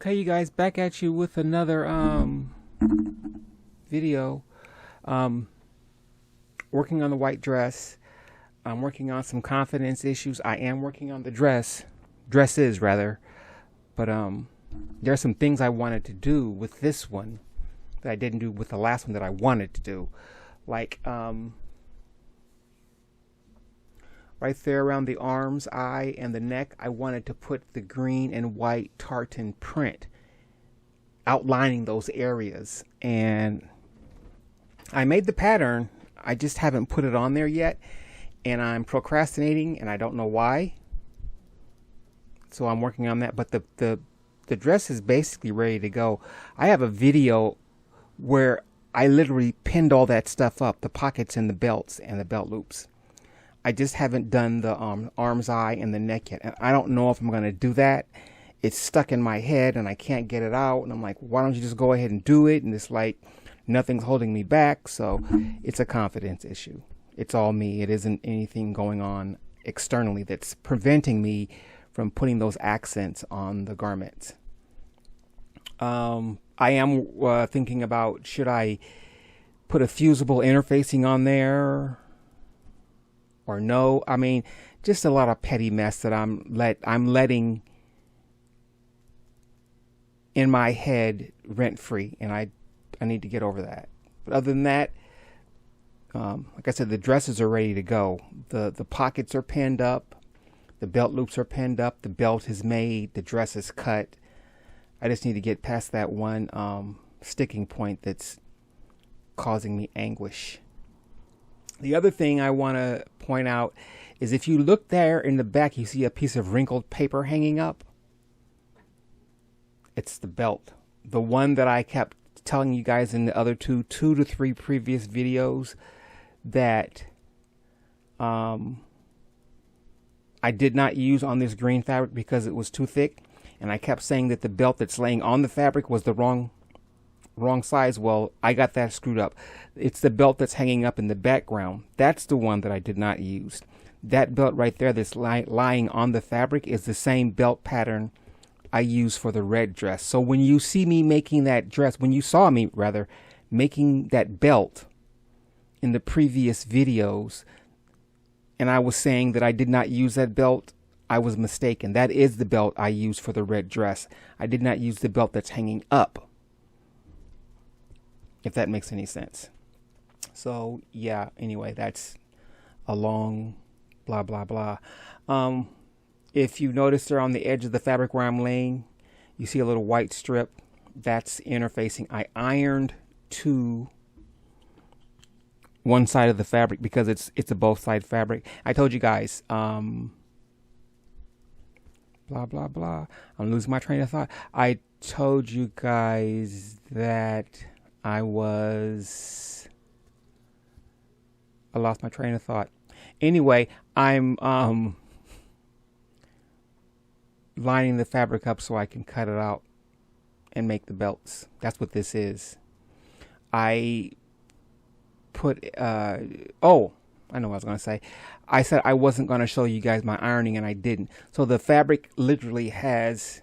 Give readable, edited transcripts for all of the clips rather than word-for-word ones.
Okay, you guys, back at you with another video. Um, Working on the white dress. I'm working on some confidence issues. I am working on the dresses rather, but there are some things I wanted to do with this one that I didn't do with the last one that I wanted to do, like right there around the arms, eye, and the neck. I wanted to put the green and white tartan print outlining those areas, and I made the pattern. I just haven't put it on there yet, and I'm procrastinating, and I don't know why. So I'm working on that. But the dress is basically ready to go. I have a video where I literally pinned all that stuff up, the pockets and the belts and the belt loops. I just haven't done the arms, eye, and the neck yet, and I don't know if I'm going to do that. It's stuck in my head, and I can't get it out, and I'm like, why don't you just go ahead and do it? And it's like nothing's holding me back, so it's a confidence issue. It's all me. It isn't anything going on externally that's preventing me from putting those accents on the garments. I am thinking about, should I put a fusible interfacing on there or no? I mean, just a lot of petty mess that I'm letting in my head rent free, and I need to get over that. But other than that, like I said, the dresses are ready to go. The pockets are pinned up, the belt loops are pinned up, the belt is made, the dress is cut. I just need to get past that one sticking point that's causing me anguish. The other thing I want to point out is, if you look there in the back, you see a piece of wrinkled paper hanging up. It's the belt. The one that I kept telling you guys in the other two to three previous videos that I did not use on this green fabric because it was too thick. And I kept saying that the belt that's laying on the fabric was the wrong size. Well, I got that screwed up. It's the belt that's hanging up in the background. That's the one that I did not use. That belt right there that's lying on the fabric is the same belt pattern I use for the red dress. So when you see me making that dress, when you saw me rather making that belt in the previous videos, and I was saying that I did not use that belt, I was mistaken. That is the belt I use for the red dress. I did not use the belt that's hanging up, if that makes any sense. So yeah, anyway, that's a long blah blah blah. If you notice there on the edge of the fabric where I'm laying, you see a little white strip. That's interfacing. I ironed to one side of the fabric because it's a both side fabric. I told you guys, blah blah blah. I'm losing my train of thought. I told you guys that I lost my train of thought. Anyway, I'm lining the fabric up so I can cut it out and make the belts. That's what this is. I put oh, I know what I was going to say. I said I wasn't going to show you guys my ironing, and I didn't. So the fabric literally has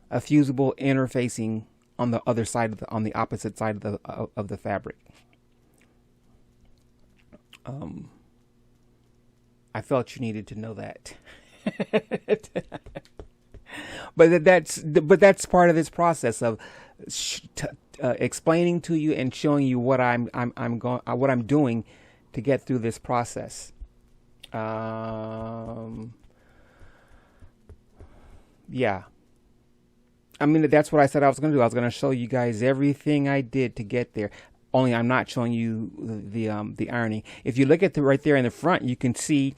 a fusible interfacing on the other side on the opposite side of the fabric. I felt you needed to know that. but that's part of this process of explaining to you and showing you what I'm doing to get through this process. Yeah. I mean, that's what I said I was going to do. I was going to show you guys everything I did to get there. Only I'm not showing you the ironing. If you look at right there in the front, you can see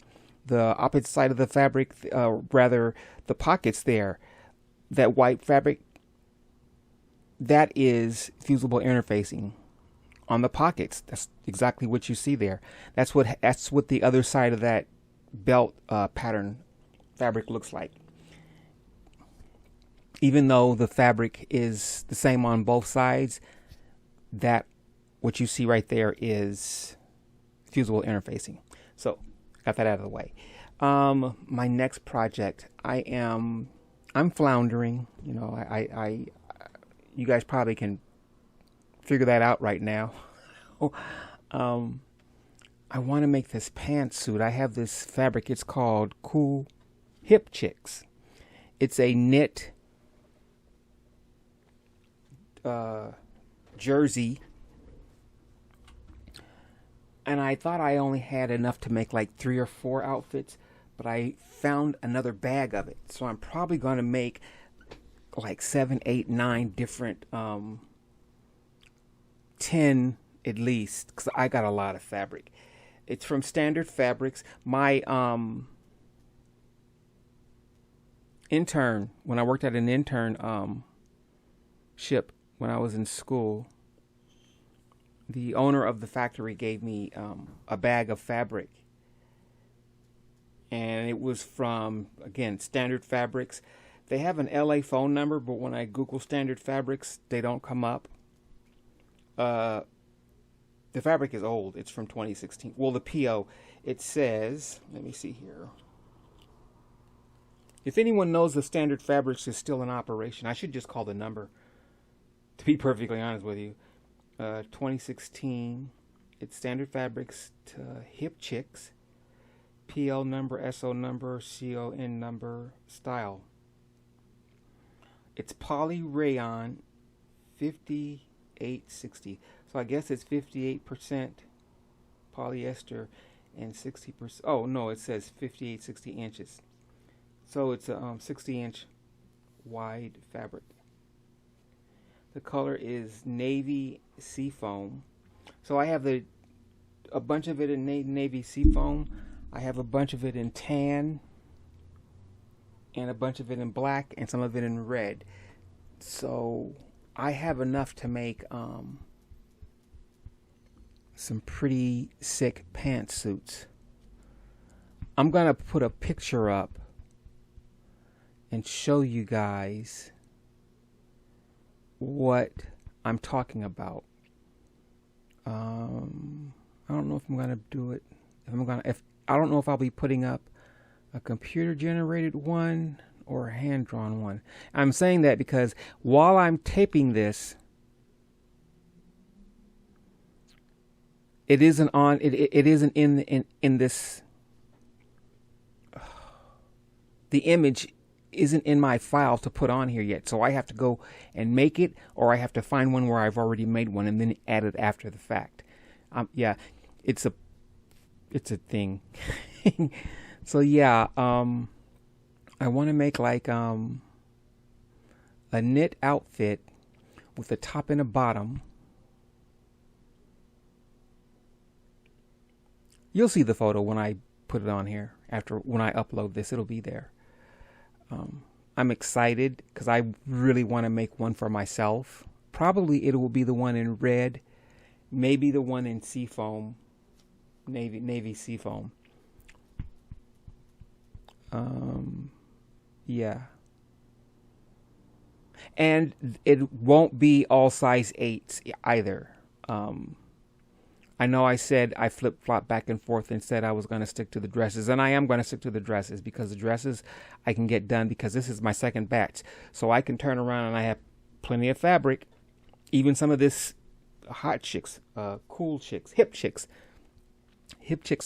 the opposite side of the fabric, rather the pockets there. That white fabric, that is fusible interfacing on the pockets. That's exactly what you see there. That's what the other side of that belt pattern fabric looks like. Even though the fabric is the same on both sides, that what you see right there is fusible interfacing. So got that out of the way. My next project, I am I'm floundering. You know, you guys probably can figure that out right now. um, I want to make this pantsuit. I have this fabric. It's called Cool Hip Chicks. It's a knit jersey. And I thought I only had enough to make like 3 or 4 outfits, but I found another bag of it. So I'm probably going to make like 7, 8, 9 different, 10 at least, because I got a lot of fabric. It's from Standard Fabrics. My intern, when I worked at an intern ship when I was in school, the owner of the factory gave me a bag of fabric. And it was from, again, Standard Fabrics. They have an LA phone number, but when I Google Standard Fabrics, they don't come up. The fabric is old. It's from 2016. Well, the PO, it says, let me see here. If anyone knows if Standard Fabrics is still in operation, I should just call the number, to be perfectly honest with you. 2016, it's Standard Fabrics to Hip Chicks, PL number, SO number, CON number, style. It's poly rayon 5860. So I guess it's 58% polyester and 60%. Oh no, it says 5860 inches. So it's a 60-inch wide fabric. The color is navy seafoam. So I have a bunch of it in navy seafoam. I have a bunch of it in tan, and a bunch of it in black, and some of it in red. So I have enough to make some pretty sick pantsuits. I'm gonna put a picture up and show you guys what I'm talking about. I don't know if I'm gonna do it. I don't know if I'll be putting up a computer generated one or a hand drawn one. I'm saying that because while I'm taping this, it isn't on. It isn't in this. The image isn't in my file to put on here yet, so I have to go and make it, or I have to find one where I've already made one and then add it after the fact. Yeah, it's a thing. So yeah, I want to make like a knit outfit with a top and a bottom. You'll see the photo when I put it on here. When I upload this, it'll be there. I'm excited because I really want to make one for myself. Probably it will be the one in red, maybe the one in seafoam, navy seafoam. Yeah. And it won't be all size 8s either. I know I said I flip-flop back and forth and said I was going to stick to the dresses. And I am going to stick to the dresses because the dresses I can get done because this is my second batch. So I can turn around and I have plenty of fabric. Even some of this hot chicks, cool chicks, hip chicks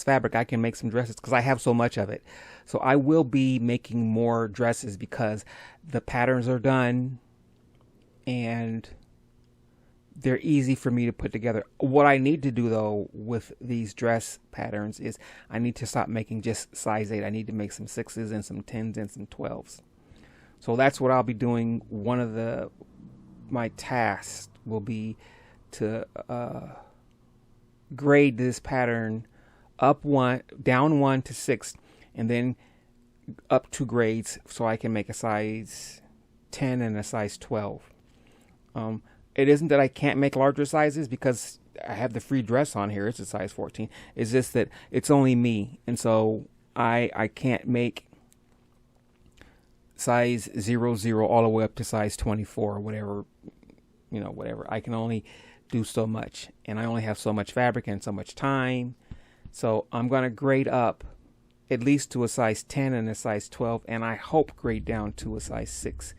fabric, I can make some dresses because I have so much of it. So I will be making more dresses because the patterns are done and they're easy for me to put together. What I need to do though with these dress patterns is I need to stop making just size 8. I need to make some 6s and some 10s and some 12s. So that's what I'll be doing. One of my tasks will be to grade this pattern up 1, down 1 to 6, and then up 2 grades so I can make a size 10 and a size 12. It isn't that I can't make larger sizes because I have the free dress on here. It's a size 14. It's just that it's only me. And so I can't make size 00 all the way up to size 24 or whatever, whatever. I can only do so much. And I only have so much fabric and so much time. So I'm going to grade up at least to a size 10 and a size 12, and I hope grade down to a size 6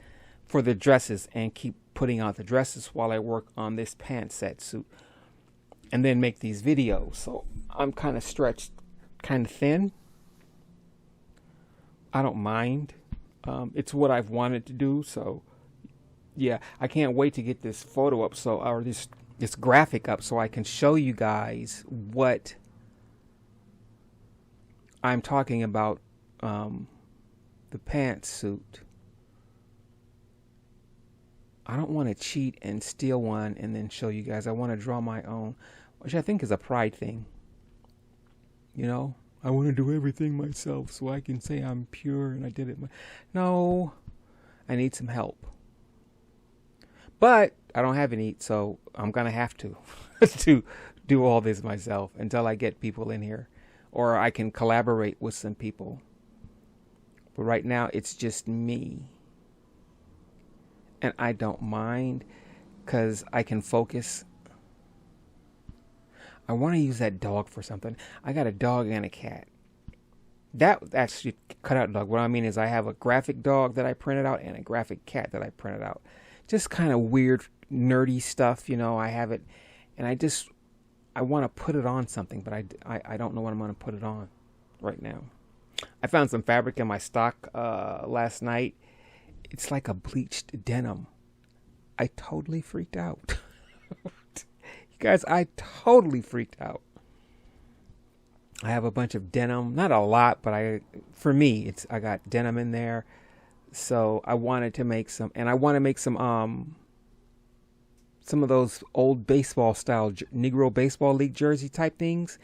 for the dresses, and keep putting out the dresses while I work on this pant set suit, and then make these videos. So I'm kind of stretched, kind of thin. I don't mind. It's what I've wanted to do. So yeah, I can't wait to get this photo up, or this graphic up, so I can show you guys what I'm talking about. The pantsuit. I don't want to cheat and steal one and then show you guys. I want to draw my own, which I think is a pride thing. You know, I want to do everything myself so I can say I'm pure and I did it. No, I need some help. But I don't have any, so I'm going to have to do all this myself until I get people in here, or I can collaborate with some people. But right now it's just me. And I don't mind, because I can focus. I want to use that dog for something. I got a dog and a cat. That actually cut out dog. What I mean is I have a graphic dog that I printed out and a graphic cat that I printed out. Just kind of weird, nerdy stuff, you know. I have it, and I want to put it on something, but I don't know what I'm going to put it on right now. I found some fabric in my stock last night. It's like a bleached denim. I totally freaked out. You guys, I totally freaked out. I have a bunch of denim, not a lot, but for me, I got denim in there. So I wanted to make some, and I want to make some of those old baseball style Negro Baseball League jersey type things,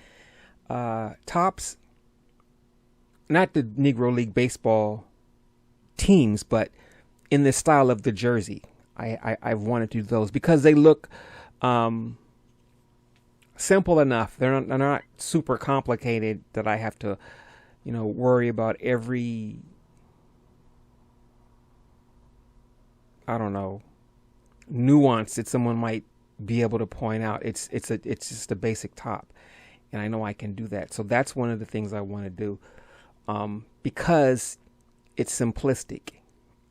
tops. Not the Negro League baseball teams, but in the style of the jersey. I've wanted to do those because they look simple enough. They're not super complicated that I have to, worry about every, I don't know, nuance that someone might be able to point out. It's just a basic top, and I know I can do that. So that's one of the things I want to do, because it's simplistic,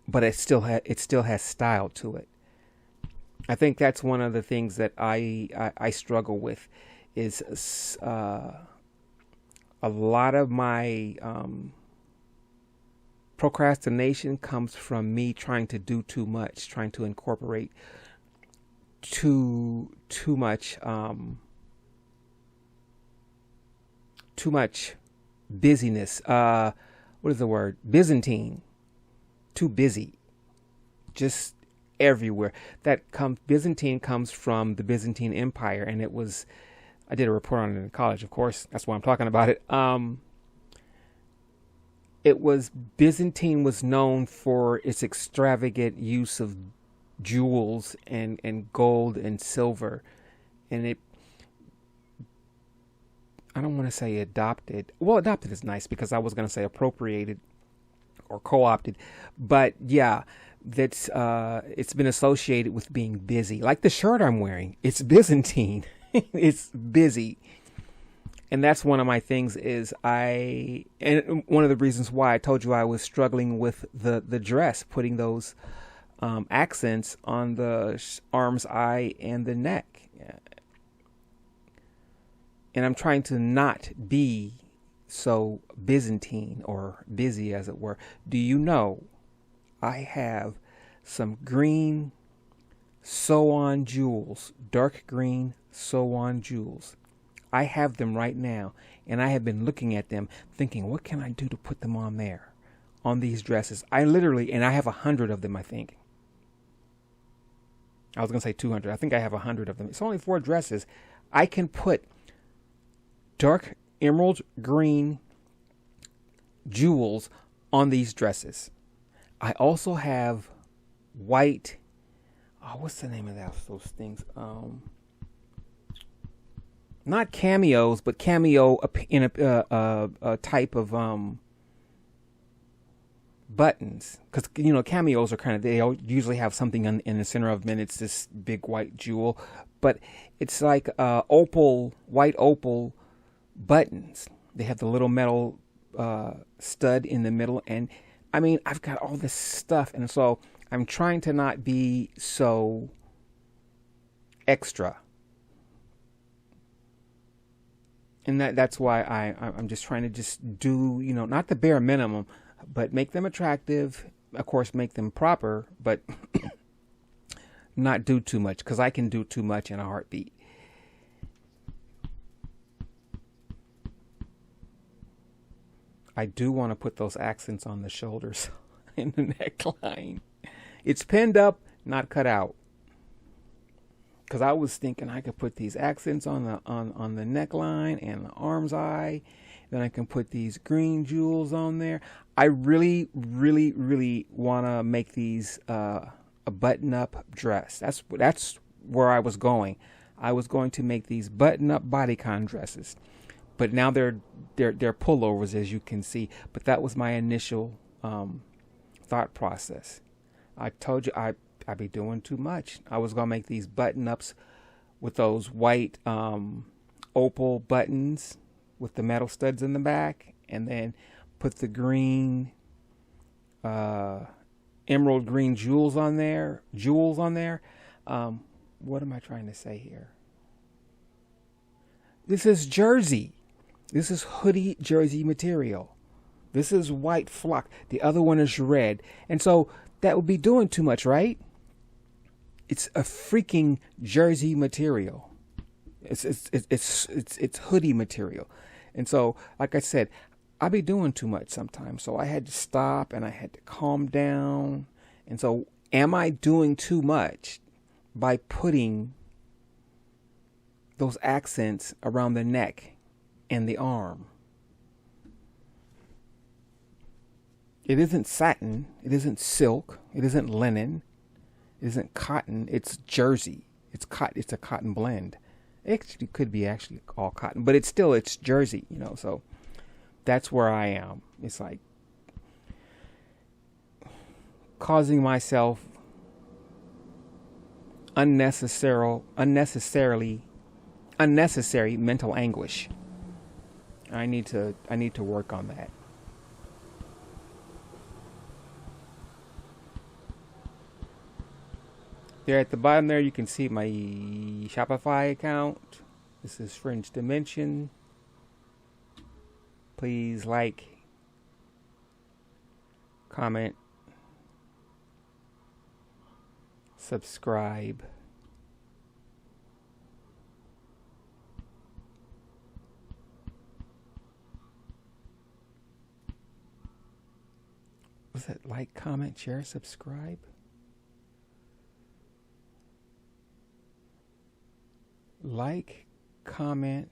but it still has style to it. I think that's one of the things that I struggle with, is a lot of my procrastination comes from me trying to do too much, trying to incorporate too much busyness. What is the word? Byzantine. Too busy. Just everywhere. Byzantine comes from the Byzantine Empire, and I did a report on it in college, of course. That's why I'm talking about it. Byzantine was known for its extravagant use of jewels and gold and silver. And I don't want to say adopted. Well, adopted is nice, because I was going to say appropriated or co-opted. But yeah, it's been associated with being busy. Like the shirt I'm wearing, it's Byzantine. It's busy. And that's one of my things and one of the reasons why I told you I was struggling with the dress, putting those accents on the arms, eye, and the neck. And I'm trying to not be so Byzantine or busy, as it were. Do you know I have some green sew-on jewels, dark green sew-on jewels. I have them right now, and I have been looking at them thinking, what can I do to put them on there, on these dresses? I have 100 of them, I think. I was going to say 200. I think I have 100 of them. It's only 4 dresses. I can put dark emerald green jewels on these dresses. I also have white, what's the name of those things? Not cameos, but cameo in a type of buttons. Because, cameos are they usually have something in the center of them, and it's this big white jewel. But it's like white opal buttons. They have the little metal stud in the middle. And I mean, I've got all this stuff, and so I'm trying to not be so extra. And that's why I'm just trying to just do, not the bare minimum, but make them attractive. Of course, make them proper, but not do too much, because I can do too much in a heartbeat. I do want to put those accents on the shoulders in the neckline. It's pinned up, not cut out. Because I was thinking I could put these accents on the neckline and the arm's eye. Then I can put these green jewels on there. I really, really, really want to make these a button-up dress. That's where I was going. I was going to make these button-up bodycon dresses, but now they're pullovers, as you can see. But that was my initial thought process. I told you I'd be doing too much. I was going to make these button-ups with those white opal buttons with the metal studs in the back, and then put the green, emerald green jewels on there. What am I trying to say here? This is jersey. This is hoodie jersey material. This is white flock. The other one is red. And so that would be doing too much, right? It's a freaking jersey material. It's hoodie material. And so, like I said, I be doing too much sometimes. So I had to stop and I had to calm down. And so, am I doing too much by putting those accents around the neck and the arm? It isn't satin. It isn't silk. It isn't linen. It isn't cotton. It's jersey. It's a cotton blend. It actually could be actually all cotton, but it's jersey, so that's where I am. It's like causing myself unnecessary mental anguish. I need to work on that. There at the bottom there, you can see my Shopify account. This is Fringe Dimension. Please like, comment, subscribe. Was that like, comment, share, subscribe? Like, comment,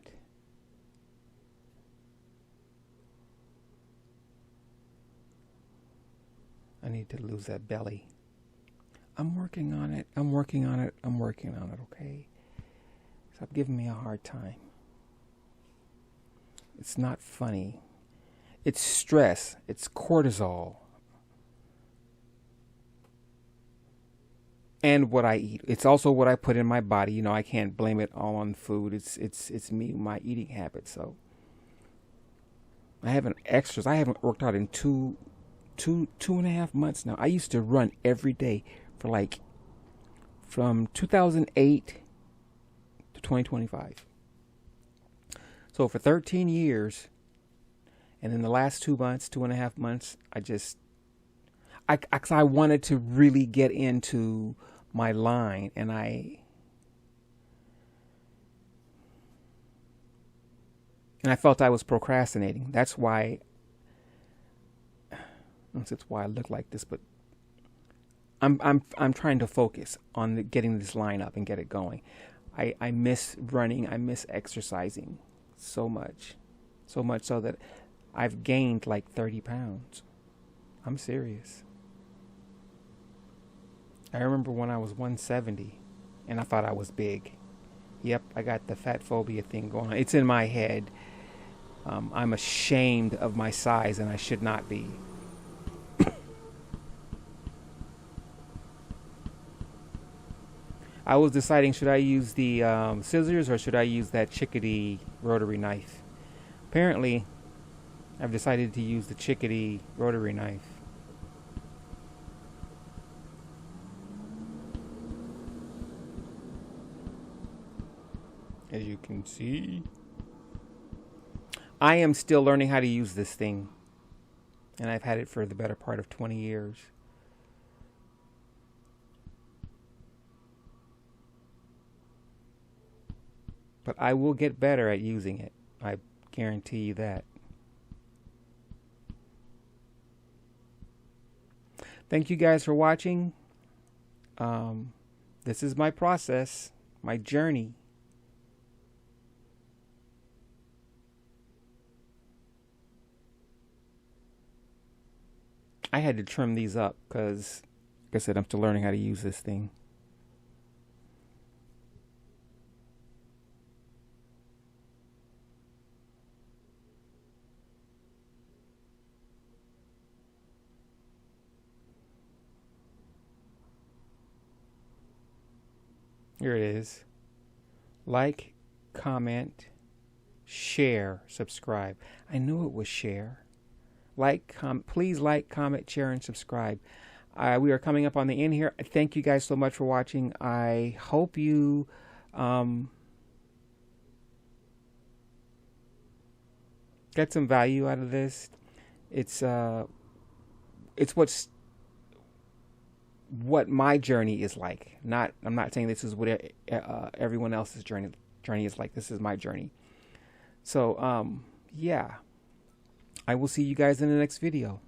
I need to lose that belly. I'm working on it, okay? Stop giving me a hard time. It's not funny. It's stress. It's cortisol. And what I eat. It's also what I put in my body. I can't blame it all on food. It's me, my eating habits. So I haven't worked out in two and a half months now. I used to run every day for from 2008 to 2025. So for 13 years, and in the last 2 months, 2.5 months, I wanted to really get into my line, and I felt I was procrastinating. That's why I look like this, but I'm trying to focus on getting this line up and get it going. I miss running. I miss exercising so much so that I've gained 30 pounds. I'm serious. I remember when I was 170 and I thought I was big. Yep, I got the fat phobia thing going on. It's in my head. I'm ashamed of my size, and I should not be. I was deciding, should I use the scissors or should I use that chickadee rotary knife? Apparently, I've decided to use the chickadee rotary knife. As you can see, I am still learning how to use this thing, and I've had it for the better part of 20 years. But I will get better at using it. I guarantee you that. Thank you guys for watching. This is my process, my journey. I had to trim these up because, like I said, I'm still learning how to use this thing. Here it is. Like, comment, share, subscribe. I knew it was share. Please like, comment, share, and subscribe. We are coming up on the end here. Thank you guys so much for watching. I hope you get some value out of this. It's what my journey is like. I'm not saying this is what everyone else's journey is like. This is my journey. So yeah. I will see you guys in the next video.